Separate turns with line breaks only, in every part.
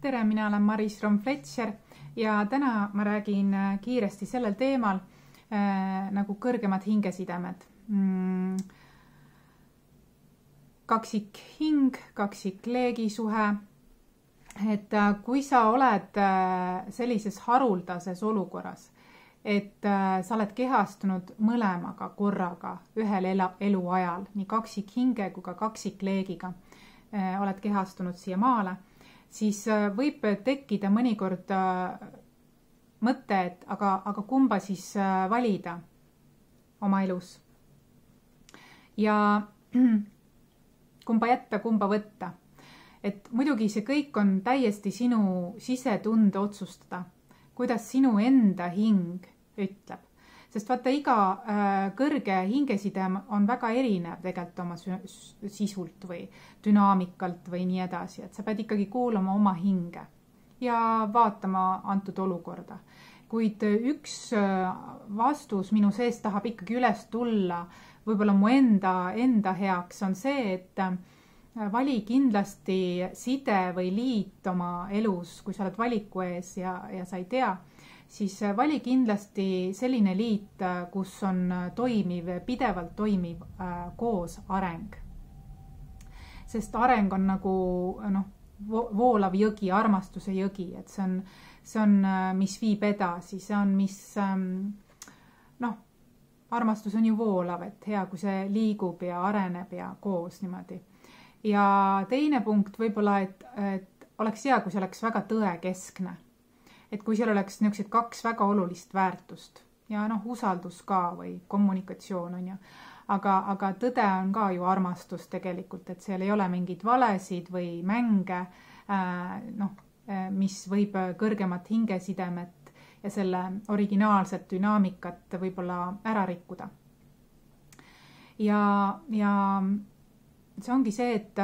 Tere, mina olen Maris Rom-Fletcher ja täna ma räägin kiiresti sellel teemal nagu kõrgemad hingesidemed. Kaksik hing, kaksik leegisuhe. Et kui sa oled sellises haruldases olukorras, et sa oled kehastunud mõlemaga korraga ühel eluajal, nii kaksik hinge kui ka kaksik leegiga oled kehastunud siia maale, siis võib tekkida mõnikord mõte, et aga kumba siis valida oma elus. Ja kumba jätta, kumba võtta. Et muidugi see kõik on täiesti sinu sisetunde otsustada, kuidas sinu enda hing ütleb. Sest vaata, iga kõrge hingesidem on väga erinev tegelikult oma sisult või dünaamikalt või nii edasi. Et sa pead ikkagi kuulama oma hinge ja vaatama antud olukorda. Kuid üks vastus minu sees tahab ikkagi üles tulla, võib-olla mu enda heaks on see, et vali kindlasti side või liit oma elus, kui sa oled valiku ees ja sa ei tea, siis vali kindlasti selline liit, kus on pidevalt toimiv koos areng. Sest areng on nagu voolav jõgi, armastuse jõgi, et see on, mis viib edasi, see on, mis, armastus on ju voolav, et hea, kui see liigub ja areneb ja koos niimoodi. Ja teine punkt võib-olla, et oleks hea, kui see oleks väga tõekeskne. Et kui seal oleks niisugused kaks väga olulist väärtust ja usaldus ka või kommunikatsioon on ju. Aga tõde on ka ju armastus tegelikult, et seal ei ole mingeid valesid või mänge, mis võib kõrgemat hingesidemet ja selle originaalset dünaamikat võib-olla ära rikkuda. Ja see ongi see, et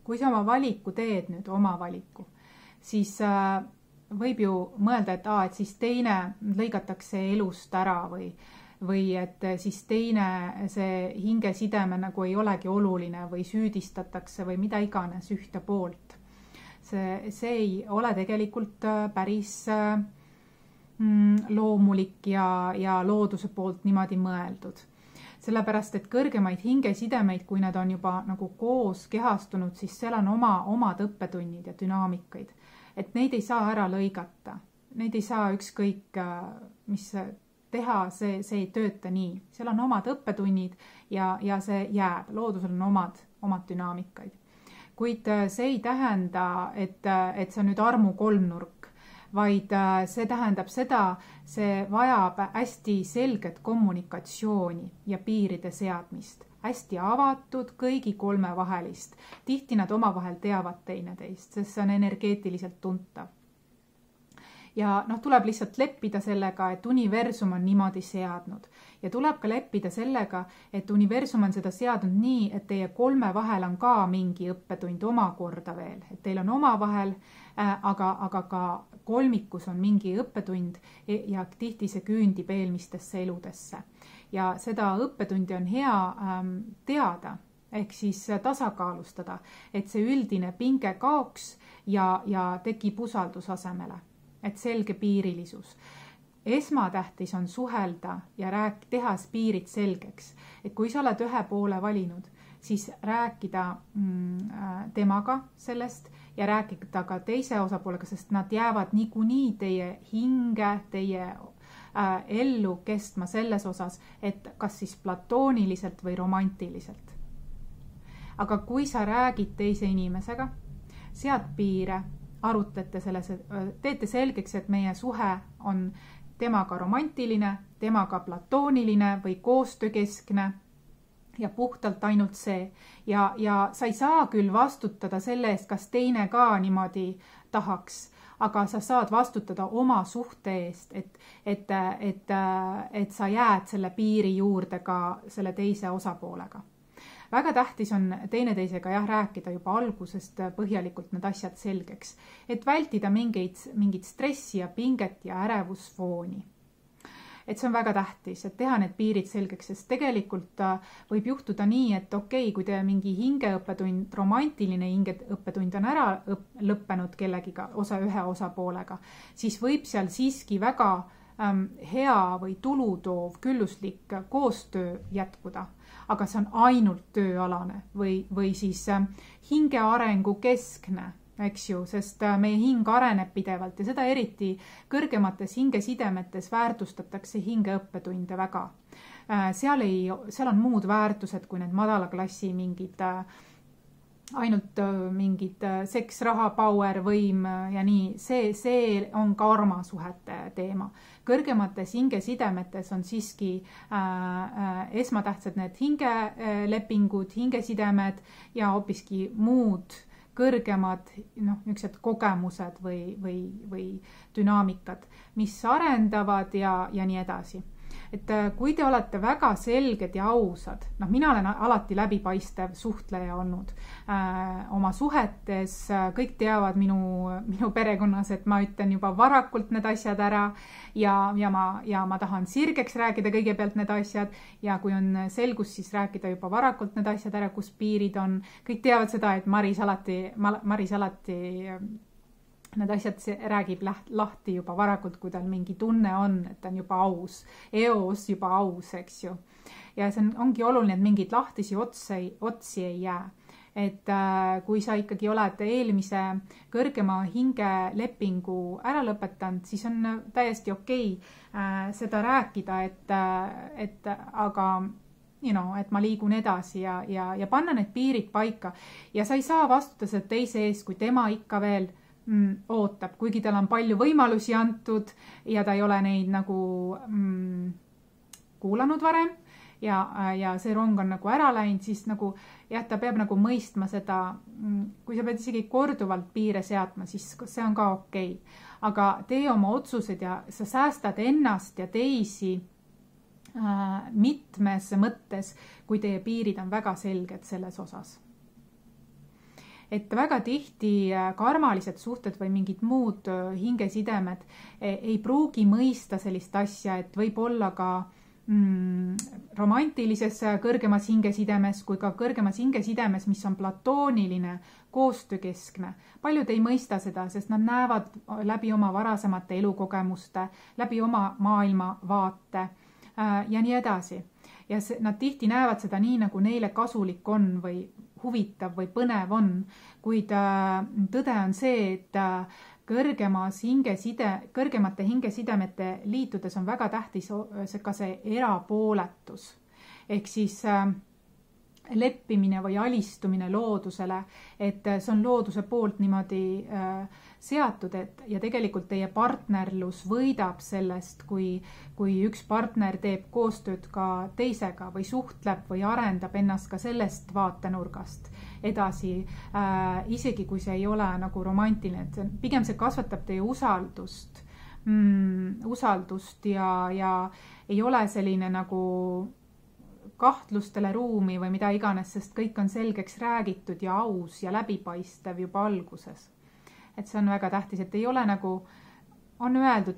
kui sa oma valiku teed nüüd, oma valiku, siis võib ju mõelda, et siis teine lõigatakse elust ära või et siis teine see hingesideme nagu ei olegi oluline või süüdistatakse või mida iganes ühte poolt. See ei ole tegelikult päris loomulik ja looduse poolt niimoodi mõeldud. Sellepärast, et kõrgemaid hingesidemeid, kui nad on juba nagu koos kehastunud, siis seal on omad õppetunnid ja dünaamikaid. Et neid ei saa ära lõigata. Neid ei saa ükskõik, mis teha, see ei tööta nii. Seal on omad õppetunnid ja see jääb. Loodusel on omad dünaamikaid. Kuid see ei tähenda, et see on nüüd armu kolmnurk. Vaid see tähendab seda, see vajab hästi selget kommunikatsiooni ja piiride seadmist. Hästi avatud, kõigi kolme vahelist. Tihti nad omavahel teavad teineteist, sest see on energeetiliselt tuntav. Ja tuleb lihtsalt leppida sellega, et universum on niimoodi seadnud. Ja tuleb ka leppida sellega, et universum on seda seadnud nii, et teie kolme vahel on ka mingi õppetund omakorda veel. Et teil on omavahel, aga ka kolmikus on mingi õppetund ja tihti see küündib eelmistesse eludesse. Ja seda õppetundi on hea teada, ehk siis tasakaalustada, et see üldine pinge kaoks ja tekib usaldusasemele. Et selge piirilisus. Esmatähtis on suhelda ja teha piirid selgeks. Et kui sa oled ühe poole valinud, siis rääkida temaga sellest ja rääkida ka teise osapoolega, sest nad jäävad niikuinii teie hinge, teie ellu kestma selles osas, et kas siis platooniliselt või romantiliselt. Aga kui sa räägid teise inimesega, sead piire, arutlete selles, teete selgeks, et meie suhe on temaga romantiline, temaga platooniline või koostöökeskne ja puhtalt ainult see. Ja sa ei saa küll vastutada selle eest, kas teine ka niimoodi tahaks, aga sa saad vastutada oma suhte eest, et sa jääd selle piiri juurde ka selle teise osapoolega. Väga tähtis on teineteisega rääkida juba algusest põhjalikult need asjad selgeks, et vältida mingit stressi ja pinget ja ärevusfooni. et see on väga tähtis, et teha need piirid selgeks, sest tegelikult võib juhtuda nii, et okei, kui te mingi hingeõppetund, romantiline hingeõppetund on ära lõppenud kellegiga, ühe osapoolega, siis võib seal siiski väga hea või tulutoov külluslik koostöö jätkuda, aga see on ainult tööalane või siis hinge arengu keskne, eks ju, sest meie hing areneb pidevalt ja seda eriti kõrgemates hingesidemetes väärtustatakse hingeõppetunde väga. Seal on muud väärtused kui need madala klassi ainult mingid seks, raha, power, võim ja nii. See on karmasuhete teema. Kõrgemates hingesidemetes on siiski esmatähtsad need hingelepingud, hingesidemed ja hoopiski muud kõrgemad niisugused kogemused või dünaamikad, mis arendavad ja nii edasi. Et kui te olete väga selged ja ausad, mina olen alati läbipaistev suhtleja olnud oma suhetes, kõik teavad minu perekonnas, et ma ütlen juba varakult need asjad ära ja ma tahan sirgeks rääkida kõigepealt need asjad ja kui on selgus, siis rääkida juba varakult need asjad ära, kus piirid on. Kõik teavad seda, et Maris alati need asjad räägib lahti juba varakult, kui tal mingi tunne on, et ta on juba aus, eos juba aus, eks ju. Ja see ongi oluline, et mingid lahtisi otsi ei jää. Et kui sa ikkagi oled eelmise kõrgema hingelepingu ära lõpetanud, siis on täiesti okei seda rääkida, aga et ma liigun edasi ja panna need piirid paika. Ja sa ei saa vastuta seda teise ees, kui tema ikka veel ootab, kuigi tal on palju võimalusi antud ja ta ei ole neid nagu kuulanud varem ja see rong on nagu ära läinud, siis nagu jah, ta peab nagu mõistma seda, kui sa pead isegi korduvalt piire seadma, siis see on ka okei. Aga tee oma otsused ja sa säästad ennast ja teisi mitmes mõttes, kui teie piirid on väga selged selles osas. Et väga tihti karmalised suhted või mingid muud hingesidemed ei pruugi mõista sellist asja, et võib olla ka romantilises kõrgemas hingesidemes kui ka kõrgemas hingesidemes, mis on platooniline, koostöökeskne. Paljud ei mõista seda, sest nad näevad läbi oma varasemate elukogemuste, läbi oma maailmavaate ja nii edasi. Ja nad tihti näevad seda nii, nagu neile kasulik on või huvitav või põnev on, kuid tõde on see, et kõrgemate hingesidemete liitudes on väga tähtis ka see erapooletus. Ehk siis leppimine või alistumine loodusele, et see on looduse poolt niimoodi seatud, ja tegelikult teie partnerlus võidab sellest, kui üks partner teeb koostööd ka teisega või suhtleb või arendab ennast ka sellest vaatenurgast edasi, isegi kui see ei ole nagu romantiline, et pigem see kasvatab teie usaldust ja ei ole selline nagu kahtlustele ruumi või mida iganes, sest kõik on selgeks räägitud ja aus ja läbipaistev juba alguses. Et see on väga tähtis, et ei ole nagu, on öeldud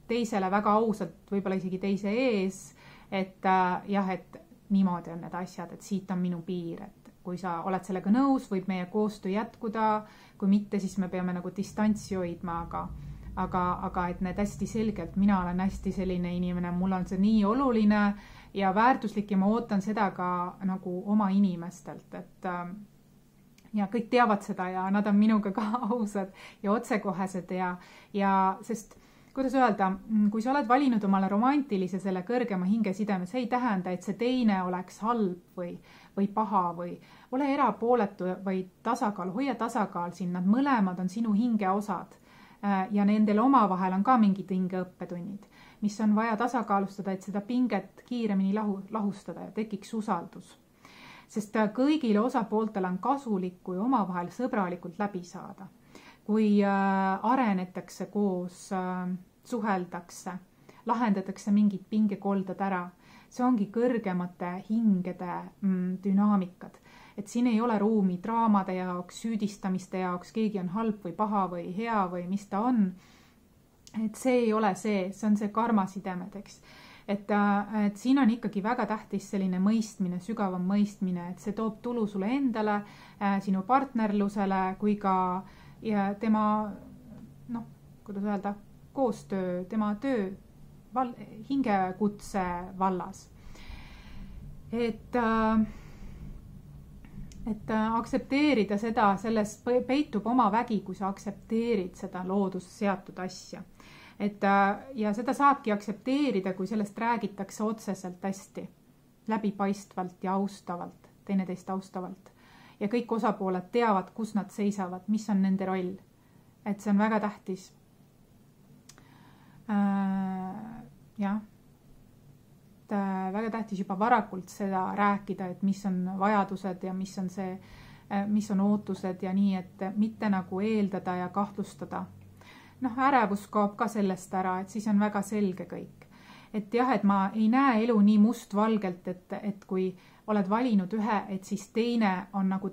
teisele väga ausalt, võib-olla isegi teise ees, et et niimoodi on need asjad, et siit on minu piir, et kui sa oled sellega nõus, võib meie koostöö jätkuda, kui mitte, siis me peame nagu distantsi hoidma, aga et need hästi selgelt, mina olen hästi selline inimene, mul on see nii oluline ja väärtuslik ja ma ootan seda ka nagu oma inimestelt, et ja kõik teavad seda ja nad on minuga ka ausad ja otsekohesed ja sest, kuidas öelda, kui sa oled valinud omale romantilise selle kõrgema hingesideme, see ei tähenda, et see teine oleks halb või paha või ole erapooletu või tasakaal, hoia tasakaal siin, nad mõlemad on sinu hingeosad ja nendel omavahel on ka mingid hingeõppetunnid, mis on vaja tasakaalustada, et seda pinget kiiremini lahustada ja tekiks usaldus. Sest kõigile osapooltele on kasulik, kui omavahel sõbralikult läbi saada. Kui arenetakse koos, suheldakse, lahendatakse mingid pingekoldad ära. See ongi kõrgemate hingede dünaamikad. Et siin ei ole ruumi draamade jaoks, süüdistamiste jaoks, keegi on halb või paha või hea või mis ta on. Et see ei ole see on see karmasidemed, eks. et siin on ikkagi väga tähtis selline mõistmine, sügavam mõistmine, et see toob tulu sulle endale, sinu partnerlusele kui ka ja tema, kuidas öelda, koostöö, tema töö hingekutse vallas. Et aktsepteerida seda, selles peitub oma vägi, kui sa aktsepteerid seda loodus seatud asja. Ja seda saabki aktsepteerida, kui sellest räägitakse otseselt hästi, läbipaistvalt ja austavalt, teineteist austavalt. Ja kõik osapooled teavad, kus nad seisavad, mis on nende roll. Et see on väga tähtis. Jah. Väga tähtis juba varakult seda rääkida, et mis on vajadused ja mis on ootused ja nii, et mitte nagu eeldada ja kahtlustada. Ärevus kaob ka sellest ära, et siis on väga selge kõik. Et jah, et ma ei näe elu nii mustvalgelt, et kui oled valinud ühe, et siis teine on nagu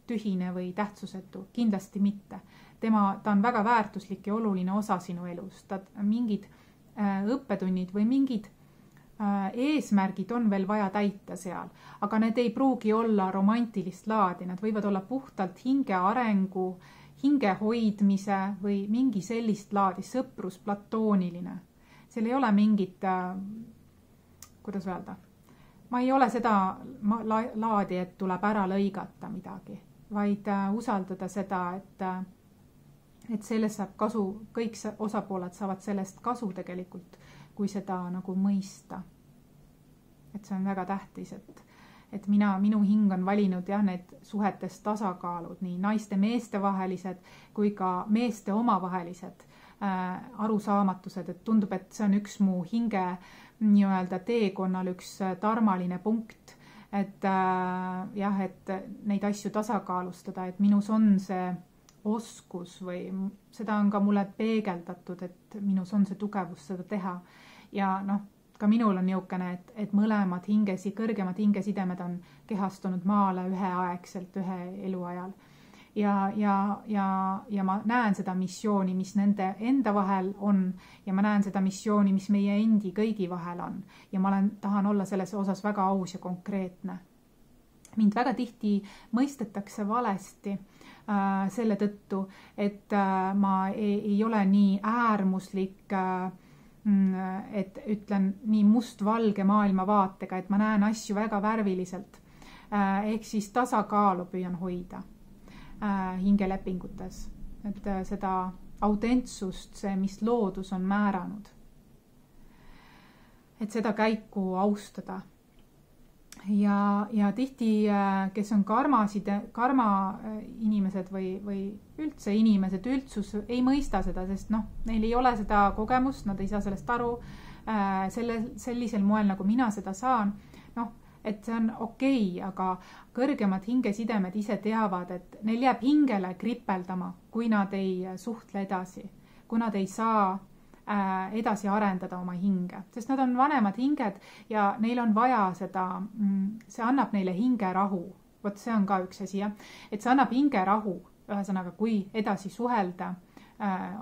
tühine või tähtsusetu. Kindlasti mitte. Ta on väga väärtuslik ja oluline osa sinu elust. Mingid õppetunnid või mingid eesmärgid on veel vaja täita seal, aga need ei pruugi olla romantilist laadi, nad võivad olla puhtalt hinge arengu, hinge hoidmise või mingi sellist laadi, sõprus, platooniline. Seal ei ole mingit, kuidas öelda, ma ei ole seda laadi, et tuleb ära lõigata midagi, vaid usaldada seda, et sellest saab kasu, kõik osapooled saavad sellest kasu tegelikult, kui seda nagu mõista. Et see on väga tähtis, et minu hing on valinud need suhetes tasakaalud, nii naiste meeste vahelised kui ka meeste omavahelised arusaamatused, et tundub, et see on üks mu hinge nii-öelda teekonnal üks tarmaline punkt, et neid asju tasakaalustada, et minus on see oskus või seda on ka mulle peegeldatud, et minus on see tugevus seda teha. Ja ka minul on niukene, et mõlemad kõrgemad hingesidemed on kehastunud maale üheaegselt ühe eluajal. Ja ma näen seda missiooni, mis nende enda vahel on ja ma näen seda missiooni, mis meie endi kõigi vahel on. Ja ma tahan olla selles osas väga aus ja konkreetne. Mind väga tihti mõistetakse valesti selle tõttu, et ma ei ole nii äärmuslik, et ütlen nii mustvalge maailmavaatega, et ma näen asju väga värviliselt. Ehk siis tasakaalu püüan hoida hingelepingutes. Et seda autentsust, see, mis loodus on määranud. Et seda käiku austada. Ja tihti, kes on karma inimesed või üldse inimesed, üldsus ei mõista seda, sest neil ei ole seda kogemust, nad ei saa sellest aru sellisel moel, nagu mina seda saan. Et see on okei, aga kõrgemad hingesidemed ise teavad, et neil jääb hingele kripeldama, kui nad ei suhtle edasi, kui nad ei saa edasi arendada oma hinge, sest nad on vanemad hinged ja neil on vaja seda, see annab neile hingerahu. Vot see on ka üks asi, et see annab hingerahu, ühesõnaga, kui edasi suhelda,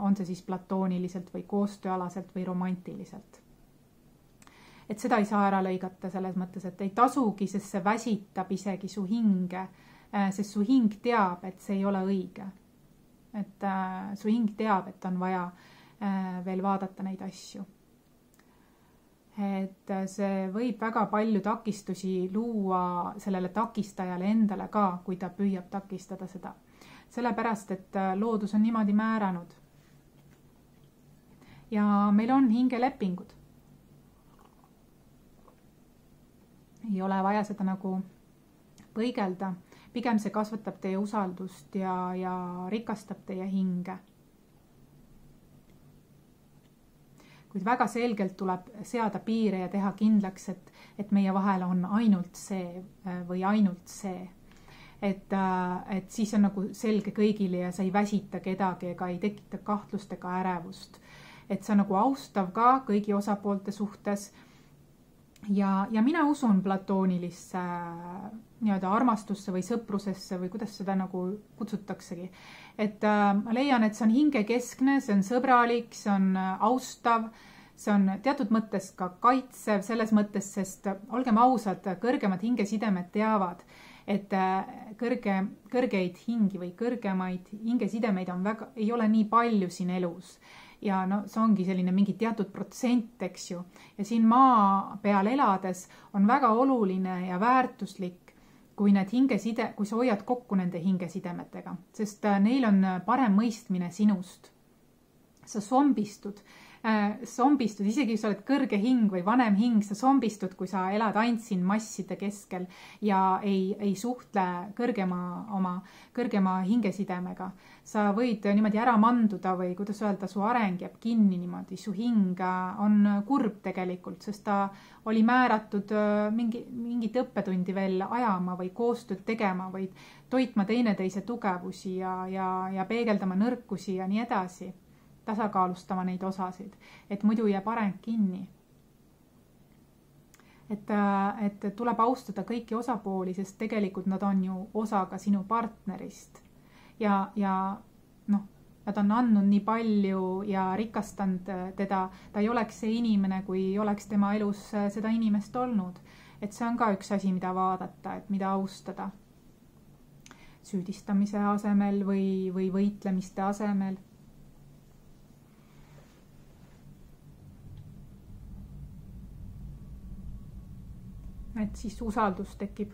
on see siis platooniliselt või koostööalaselt või romantiliselt. Et seda ei saa ära lõigata selles mõttes, et ei tasugi, sest see väsitab isegi su hinge, sest su hing teab, et see ei ole õige. Et su hing teab, et on vaja veel vaadata neid asju. Et see võib väga palju takistusi luua sellele takistajale endale ka, kui ta püüab takistada seda. Sellepärast, et loodus on niimoodi määranud. Ja meil on hingelepingud. Ei ole vaja seda nagu põigelda. Pigem see kasvatab teie usaldust ja rikastab teie hinge. Kuid väga selgelt tuleb seada piire ja teha kindlaks, et meie vahel on ainult see või ainult see. Et siis on nagu selge kõigile ja sa ei väsita kedagi ega ei tekita kahtlust ega ärevust. Et see on nagu austav ka kõigi osapoolte suhtes. Ja mina usun platoonilisse nii-öelda armastusse või sõprusesse või kuidas seda nagu kutsutaksegi. Et ma leian, et see on hingekeskne, see on sõbralik, see on austav, see on teatud mõttes ka kaitsev selles mõttes, sest olgem ausad, kõrgemad hingesidemed teavad, et kõrgeid hingi või kõrgemaid hingesidemeid ei ole nii palju siin elus. Ja see ongi selline mingi teatud protsent, eks ju. Ja siin maa peal elades on väga oluline ja väärtuslik, kui sa hoiad kokku nende hingesidemetega, sest neil on parem mõistmine sinust. Sa sombistud, isegi kui sa oled kõrge hing või vanem hing, sa sombistud, kui sa elad ainult siin masside keskel ja ei suhtle kõrgema hingesidemega. Sa võid niimoodi ära manduda või kuidas öelda, su areng jääb kinni niimoodi, su hing on kurb tegelikult, sest ta oli määratud mingit õppetundi veel ajama või koostööd tegema või toitma teineteise tugevusi ja peegeldama nõrkusi ja nii edasi. Tasakaalustama neid osasid, et muidu jääb areng kinni. Et tuleb austada kõiki osapooli, sest tegelikult nad on ju osa ka sinu partnerist. Ja nad on andnud nii palju ja rikastanud teda. Ta ei oleks see inimene, kui ei oleks tema elus seda inimest olnud. Et see on ka üks asi, mida vaadata, et mida austada. Süüdistamise asemel või võitlemiste asemel. Et siis usaldus tekib.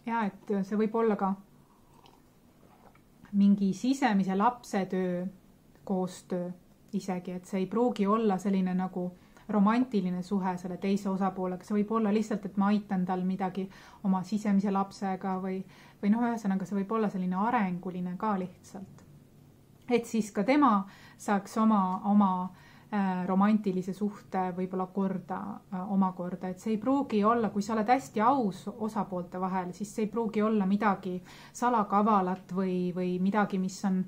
Ja, et see võib olla ka mingi sisemise lapse töö, koostöö isegi, et see ei pruugi olla selline nagu romantiline suhe selle teise osapoolega. See võib olla lihtsalt, et ma aitan tal midagi oma sisemise lapsega või ühesõnaga see võib olla selline arenguline ka lihtsalt. Et siis ka tema saaks oma romantilise suhte võib-olla omakorda, et see ei pruugi olla, kui sa oled hästi aus osapoolte vahel, siis see ei pruugi olla midagi salakavalat või midagi, mis on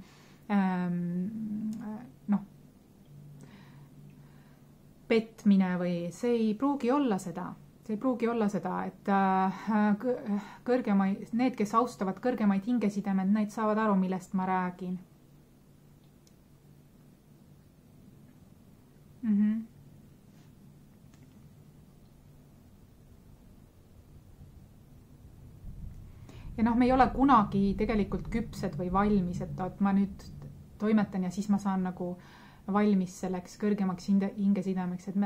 petmine või see ei pruugi olla seda. See ei pruugi olla seda, et need, kes austavad kõrgemaid hingesidemed, need saavad aru, millest ma räägin. Ja me ei ole kunagi tegelikult küpsed või valmis, et ma nüüd toimetan ja siis ma saan nagu valmis selleks kõrgemaks hingesidemeks, et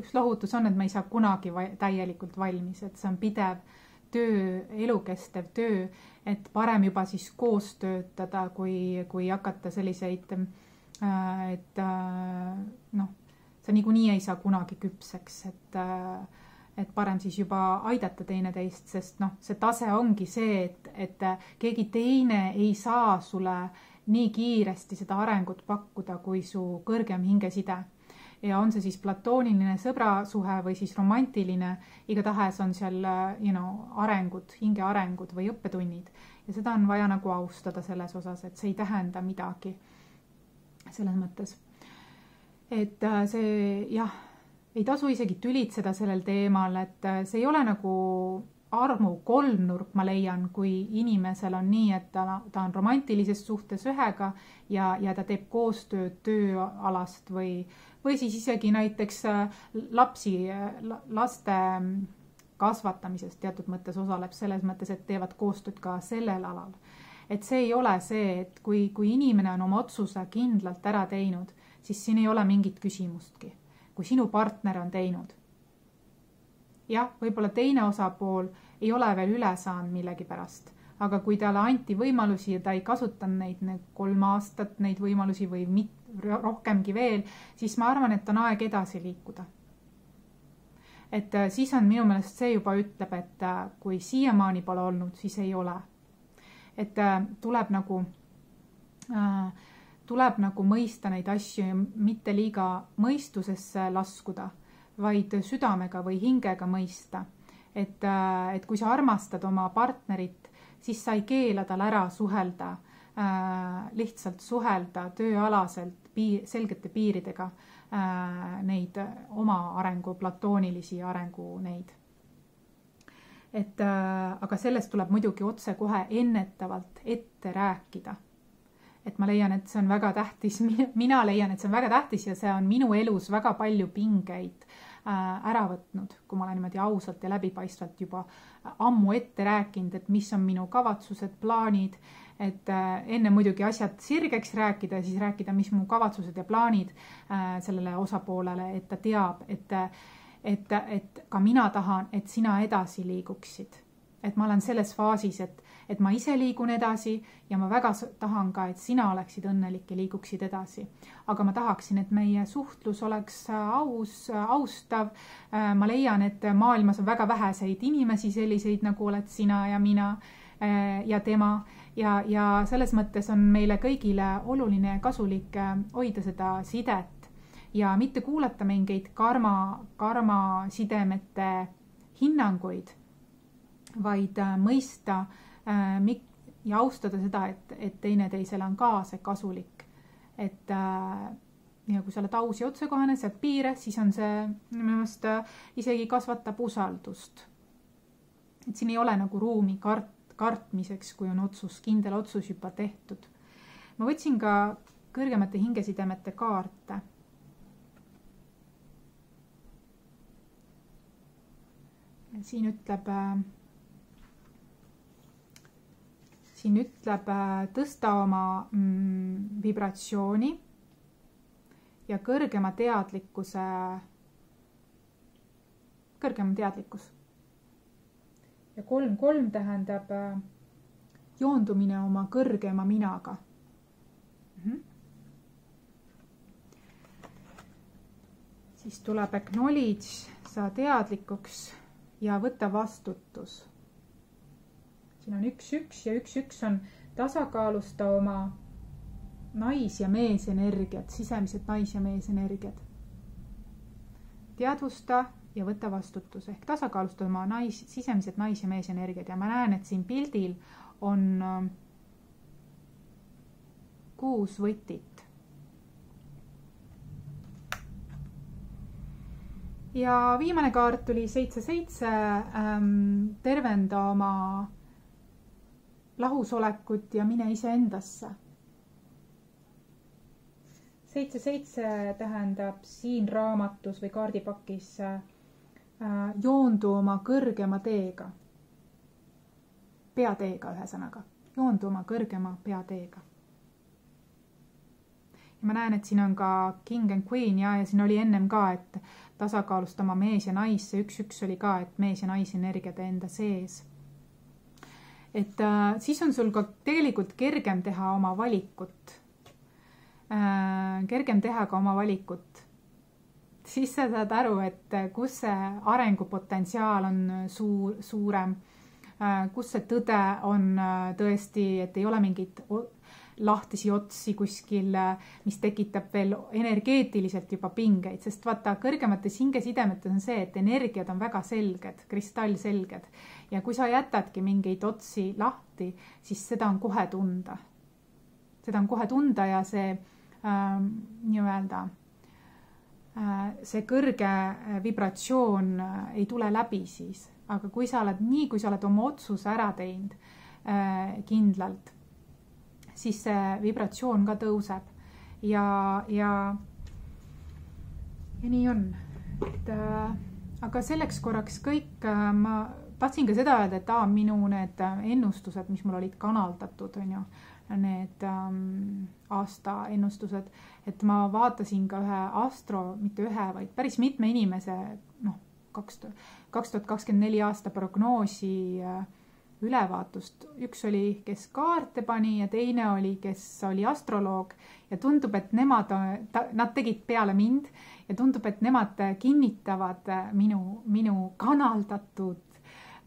üks lohutus on, et me ei saa kunagi täielikult valmis, et see on pidev töö, elukestev töö, et parem juba siis koos töötada, kui hakata selliseid, et sa niikuinii ei saa kunagi küpseks, et parem siis juba aidata teineteist, sest see tase ongi see, et keegi teine ei saa sulle nii kiiresti seda arengut pakkuda kui su kõrgem hingeside. Ja on see siis platooniline sõbrasuhe või siis romantiline, igatahes on seal arengud, hingearengud või õppetunnid. Ja seda on vaja nagu austada selles osas, et see ei tähenda midagi selles mõttes. Et see, ei tasu isegi tülitseda sellel teemal, et see ei ole nagu armu kolmnurk, ma leian, kui inimesel on nii, et ta on romantilises suhtes ühega ja ta teeb koostööd tööalast või siis isegi näiteks laste kasvatamisest teatud mõttes osaleb selles mõttes, et teevad koostööd ka sellel alal. Et see ei ole see, et kui inimene on oma otsuse kindlalt ära teinud, siis siin ei ole mingit küsimustki, kui sinu partner on teinud. Jah, võib-olla teine osapool ei ole veel üle saanud millegi pärast, aga kui talle anti võimalusi ja ta ei kasutanud neid 3 aastat, neid võimalusi või rohkemgi veel, siis ma arvan, et on aeg edasi liikuda. Et siis on minu meelest see juba ütleb, et kui siiamaani pole olnud, siis ei ole. Et tuleb nagu mõista neid asju ja mitte liiga mõistusesse laskuda, vaid südamega või hingega mõista. Et kui sa armastad oma partnerit, siis sa ei keela tal ära suhelda, lihtsalt suhelda tööalaselt selgete piiridega neid oma arengu, platoonilisi arengu neid. Aga sellest tuleb muidugi otse kohe ennetavalt ette rääkida. et ma leian, et see on väga tähtis, mina leian, et see on väga tähtis ja see on minu elus väga palju pingeid ära võtnud, kui ma olen niimoodi ausalt ja läbipaistvalt juba ammu ette rääkinud, et mis on minu kavatsused, plaanid, et enne muidugi asjad sirgeks rääkida ja siis rääkida, mis mu kavatsused ja plaanid sellele osapoolele, et ta teab, et ka mina tahan, et sina edasi liiguksid. Et ma olen selles faasis, et ma ise liigun edasi ja ma väga tahan ka, et sina oleksid õnnelik ja liiguksid edasi. Aga ma tahaksin, et meie suhtlus oleks aus, austav. Ma leian, et maailmas on väga väheseid inimesi selliseid, nagu oled sina ja mina ja tema. Ja selles mõttes on meile kõigile oluline ja kasulik hoida seda sidet ja mitte kuulata mingeid karma sidemete hinnanguid, vaid mõista ja austada seda, et teineteisele on ka see kasulik. Et ja kui sa oled aus ja otsekohane, sead piire, siis on see minu meelest isegi kasvatab usaldust. Et siin ei ole nagu ruumi kartmiseks, kui on kindel otsus juba tehtud. Ma võtsin ka kõrgemate hingesidemete kaarte. Siin ütleb tõsta oma vibratsiooni ja kõrgema teadlikkus. Ja 3-3 tähendab joondumine oma kõrgema minaga. Siis tuleb acknowledge, saa teadlikuks ja võta vastutus. Siin on 1-1 ja 1-1 on tasakaalusta oma nais- ja meesenergiat, sisemised nais- ja meesenergiad. Teadvusta ja võta vastutus ehk tasakaalusta oma sisemised nais- ja meesenergiad. Ja ma näen, et siin pildil on 6 võtit. Ja viimane kaart tuli 7-7, tervenda oma lahusolekut ja mine iseendasse. 7-7 tähendab siin raamatus või kaardipakis joondu oma kõrgema teega. Peateega ühesõnaga. Joondu oma kõrgema peateega. Ja ma näen, et siin on ka King and Queen ja siin oli ennem ka, et tasakaalustama mees ja nais. See 1-1 oli ka, et mees ja nais energiat enda sees. Et siis on sul ka tegelikult kergem teha oma valikut. Kergem teha ka oma valikut. Siis sa saad aru, et kus see arengupotentsiaal on suurem, kus see tõde on tõesti, et ei ole mingit lahtisi otsi kuskil, mis tekitab veel energeetiliselt juba pingeid, sest vaata, kõrgemates hingesidemetes on see, et energiad on väga selged, kristallselged. Ja kui sa jätadki mingeid otsi lahti, siis seda on kohe tunda. Seda on kohe tunda ja see see kõrge vibratsioon ei tule läbi siis. Aga kui sa oled oma otsuse ära teinud kindlalt, siis see vibratsioon ka tõuseb. Ja nii on. Aga selleks korraks kõik, ma tahtsin ka seda öelda, et minu need ennustused, mis mul olid kanaldatud, on ju, need aasta ennustused, et ma vaatasin ka mitte ühe, vaid päris mitme inimese 2024 aasta prognoosi ülevaatust. Üks oli, kes kaarte pani ja teine oli, kes oli astroloog ja tundub, et nad tegid peale mind ja tundub, et nemad kinnitavad minu kanaldatud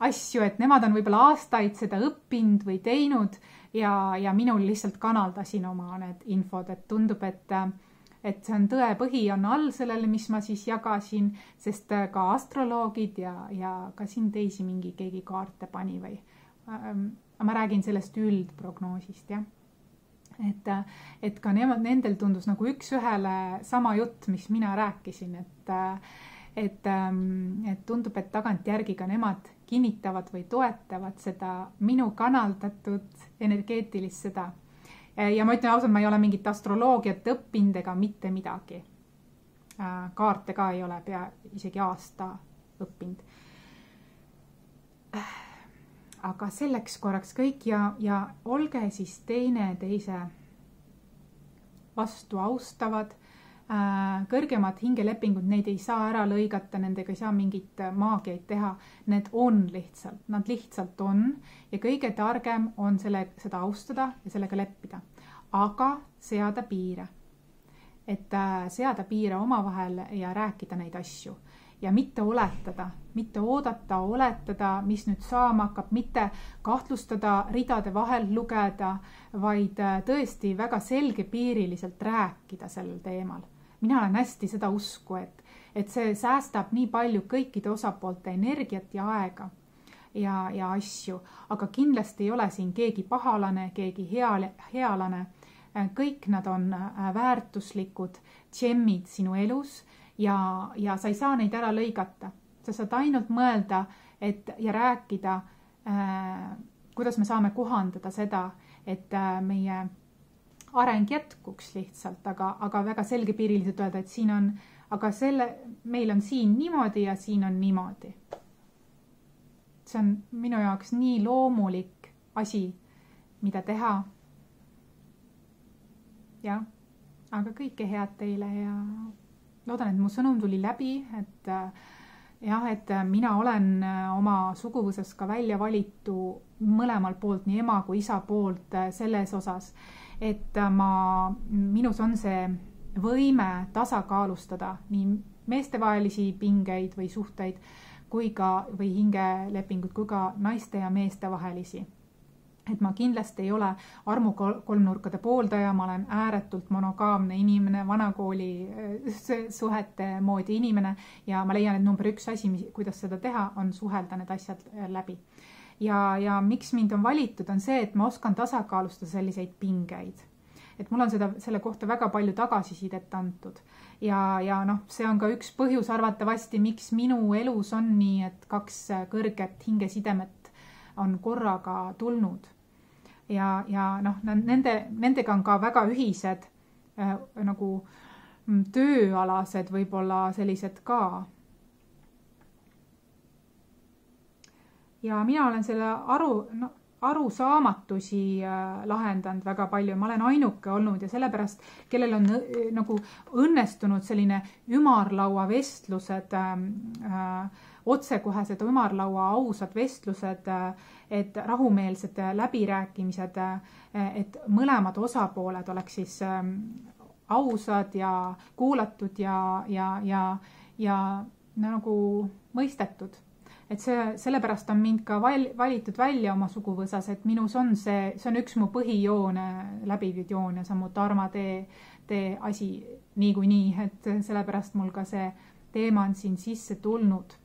asju, et nemad on võib-olla aastaid seda õppinud või teinud ja minul lihtsalt kanaldasin oma need infod, et tundub, et see on tõepõhi on all sellele, mis ma siis jagasin, sest ka astroloogid ja ka siin teisi keegi kaarte pani või ma räägin sellest üldprognoosist, jah. Et ka nendel tundus nagu üks ühele sama jutt, mis mina rääkisin, et tundub, et tagantjärgi ka nemad kinnitavad või toetavad seda minu kanaldatud energeetilist seda. ja ma ütlen ausalt, ma ei ole mingit astroloogiat õppinud ega mitte midagi. Kaarte ka ei ole isegi aasta õppinud. Aga selleks korraks kõik ja olge siis teise vastu austavad. Kõrgemad hingelepingud, neid ei saa ära lõigata, nendega ei saa mingit maagiaid teha. Need on lihtsalt, nad lihtsalt on ja kõige targem on seda austada ja sellega leppida. Aga seada piire. Et seada piire omavahel ja rääkida neid asju. Ja mitte oletada, mitte oodata, oletada, mis nüüd saama hakkab, mitte kahtlustada, ridade vahel lugeda, vaid tõesti väga selgepiiriliselt rääkida sellel teemal. Mina olen hästi seda usku, et see säästab nii palju kõikide osapoolte energiat ja aega ja asju. Aga kindlasti ei ole siin keegi pahalane, keegi healane. Kõik nad on väärtuslikud džemmid sinu elus ja sa ei saa neid ära lõigata. Sa saad ainult mõelda ja rääkida, kuidas me saame kohandada seda, et meie areng jätkuks lihtsalt, aga väga selgepiiriliselt öelda, et siin on, aga meil on siin niimoodi ja siin on niimoodi. See on minu jaoks nii loomulik asi, mida teha. Ja, aga kõike head teile ja loodan, et mu sõnum tuli läbi, et mina olen oma suguvõsas ka välja valitu mõlemal poolt, nii ema kui isa poolt selles osas, et minus on see võime tasakaalustada nii meestevahelisi pingeid või suhteid või hingelepingud kui ka naiste ja meeste vahelisi. Et ma kindlasti ei ole armu kolmnurkade pooldaja, ma olen ääretult monogaamne inimene, vanakooli suhete moodi inimene ja ma leian, et number 1 asi, kuidas seda teha, on suhelda need asjad läbi. Ja miks mind on valitud, on see, et ma oskan tasakaalustada selliseid pingeid. Et mul on selle kohta väga palju tagasisidet antud. Ja see on ka üks põhjus arvatavasti, miks minu elus on nii, et 2 kõrget hingesidemet on korraga tulnud. Ja nendega on ka väga ühised nagu tööalased võib-olla sellised ka. Ja mina olen selle arusaamatusi lahendanud väga palju. Ma olen ainuke olnud ja sellepärast, kellel on nagu õnnestunud selline ümarlaua vestlused, otsekohesed ümarlaua ausad vestlused, et rahumeelsed läbirääkimised, et mõlemad osapooled oleks siis ausad ja kuulatud ja nagu mõistetud. Et sellepärast on mind ka valitud välja oma suguvõsas, et minus on see on üks mu põhijoone, läbivid joon ja see on mu Dharma tee asi niikuinii, et sellepärast mul ka see teema on siin sisse tulnud.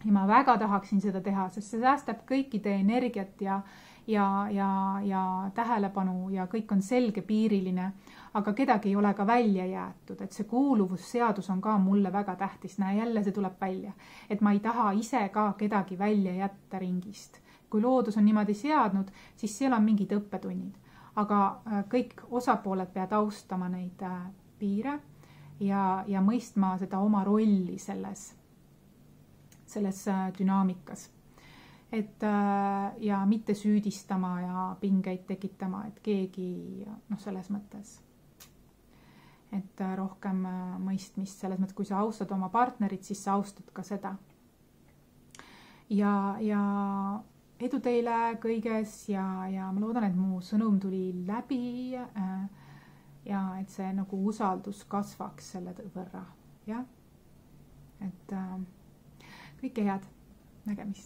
Ja ma väga tahaksin seda teha, sest see säästab kõikide energiat ja tähelepanu ja kõik on selgepiiriline, aga kedagi ei ole ka välja jäetud, et see kuuluvusseadus on ka mulle väga tähtis. Näe, jälle see tuleb välja, et ma ei taha ise ka kedagi välja jätta ringist. Kui loodus on niimoodi seadnud, siis seal on mingid õppetunnid, aga kõik osapooled peavad austama neid piire ja mõistma seda oma rolli selles dünaamikas. Ja mitte süüdistama ja pingeid tekitama, et keegi selles mõttes, et rohkem mõistmist selles mõttes, kui sa austad oma partnerit, siis sa austad ka seda. Ja edu teile kõiges ja ma loodan, et mu sõnum tuli läbi ja et see nagu usaldus kasvaks selle võrra. Ja? Et kõike head, nägemist.